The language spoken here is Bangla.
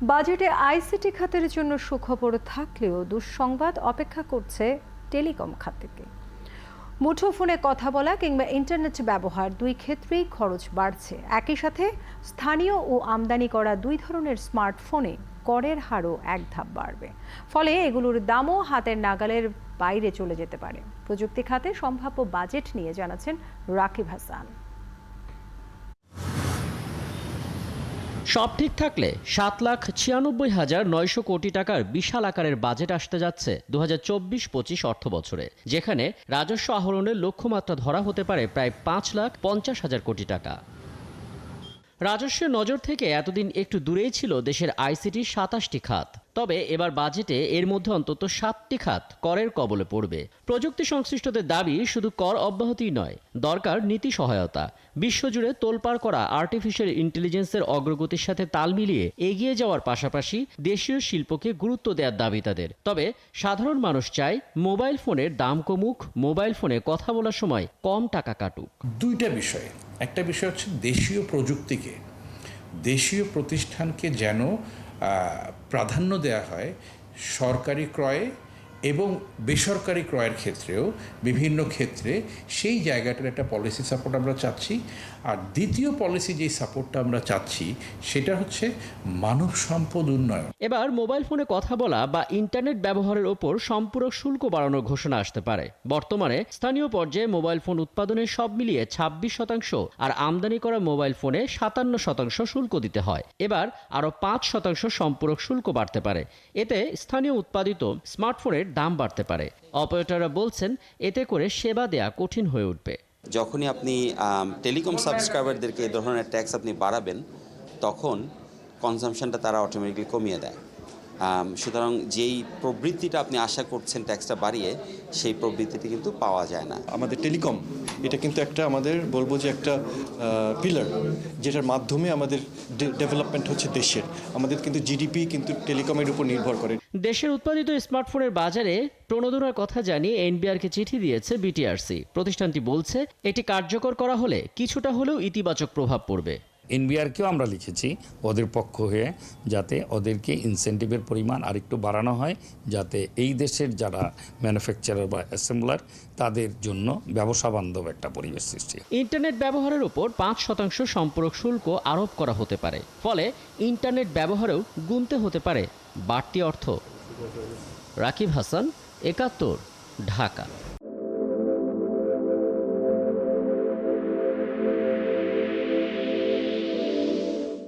বাজেটে আইসিটি খাতের জন্য সুখবর থাকলেও দুঃসংবাদ অপেক্ষা করছে টেলিকম খাত থেকে। মুঠোফোনে কথা বলা কিংবা ইন্টারনেট ব্যবহার দুই ক্ষেত্রেই খরচ বাড়ছে। একই সাথে স্থানীয় ও আমদানি করা দুই ধরনের স্মার্টফোনে করের হারও এক ধাপ বাড়বে। ফলে এগুলোর দামও হাতের নাগালের বাইরে চলে যেতে পারে। প্রযুক্তি খাতে সম্ভাব্য বাজেট নিয়ে জানাচ্ছেন রাকিব হাসান। সব ঠিক থাকলে ৭,৯৬,৯০০ কোটি টাকার বিশাল আকারের বাজেট আসতে যাচ্ছে ২০২৪-২৫ অর্থ বছরে, যেখানে রাজস্ব আহরণের লক্ষ্যমাত্রা ধরা হতে পারে প্রায় ৫,৫০,০০০ কোটি টাকা। রাজস্বের নজর থেকে এতদিন একটু দূরেই ছিল দেশের আইসিটির ২৭টি খাত। তবে এবার বাজেটে এর মধ্যে অন্তত ৭টি খাত করের কবলে পড়বে। প্রযুক্তি সংশ্লিষ্টদের দাবি, শুধু কর অব্যাহতিই নয়, দরকার নীতি সহায়তা। বিশ্বজুড়ে তোলপাড় করা আর্টিফিশিয়াল ইন্টেলিজেন্সের অগ্রগতির সাথে তাল মিলিয়ে এগিয়ে যাওয়ার পাশাপাশি দেশীয় শিল্পকে গুরুত্ব দেওয়ার দাবি তাদের। তবে সাধারণ মানুষ চায় মোবাইল ফোনের দাম কমুক, মোবাইল ফোনে কথা বলার সময় কম টাকা কাটুক। দুইটা বিষয়, একটা বিষয় হচ্ছে দেশীয় প্রযুক্তিকে, দেশীয় প্রতিষ্ঠানকে যেন প্রাধান্য দেওয়া হয় সরকারি ক্রয়ে এবং বেসরকারি ক্রয়ের ক্ষেত্রেও। বিভিন্ন ক্ষেত্রে সেই জায়গাটার একটা পলিসি সাপোর্ট আমরা চাচ্ছি। আর দ্বিতীয় পলিসি যে সাপোর্টটা আমরা চাচ্ছি সেটা হচ্ছে মানব সম্পদ উন্নয়ন। এবার মোবাইল ফোনে কথা বলা বা ইন্টারনেট ব্যবহারের ওপর সম্পূরক শুল্ক বাড়ানোর ঘোষণা আসতে পারে। বর্তমানে স্থানীয় পর্যায়ে মোবাইল ফোন উৎপাদনের সব মিলিয়ে ২৬% আর আমদানি করা মোবাইল ফোনে ৫৭% শুল্ক দিতে হয়। এবার আরও ৫% সম্পূরক শুল্ক বাড়তে পারে। এতে স্থানীয় উৎপাদিত স্মার্টফোনের দাম বাড়তে পারে। অপারেটররা বলছেন, এতে করে সেবা দেয়া কঠিন হয়ে উঠবে। যখনই আপনি টেলিকম সাবস্ক্রাইবারদেরকে এই ধরনের ট্যাক্স আপনি বাড়াবেন, তখন কনজামশনটা তারা অটোমেটিক্যালি কমিয়ে দেয়। সুতরাং যেই প্রবৃত্তিটা আপনি আশা করছেন ট্যাক্সটা বাড়িয়ে, সেই প্রবৃত্তিটি কিন্তু পাওয়া যায় না। আমাদের টেলিকম এটা কিন্তু একটা আমাদের বলবো যে একটা পিলার, যেটার মাধ্যমে আমাদের ডেভেলপমেন্ট হচ্ছে দেশের। আমাদের কিন্তু জিডিপি কিন্তু টেলিকমের উপর নির্ভর করে। দেশের উৎপাদিত স্মার্টফোনের বাজারে প্রণোদনার কথা জানিয়ে এনবিআরকে চিঠি দিয়েছে বিটিআরসি। প্রতিষ্ঠানটি বলছে, এটি কার্যকর করা হলে কিছুটা হলেও ইতিবাচক প্রভাব পড়বে। এনবিআরকেও আমরা লিখেছি ওদের পক্ষ হয়ে, যাতে ওদেরকে ইনসেন্টিভের পরিমাণ আরেকটু বাড়ানো হয়, যাতে এই দেশের যারা ম্যানুফ্যাকচারার বা অ্যাসেম্বলার তাদের জন্য ব্যবসা বান্ধব একটা পরিবেশ সৃষ্টি। ইন্টারনেট ব্যবহারের উপর ৫% সম্পূরক শুল্ক আরোপ করা হতে পারে। ফলে ইন্টারনেট ব্যবহারেও গুনতে হতে পারে বাড়তি অর্থ। রাকিব হাসান, ৭১, ঢাকা।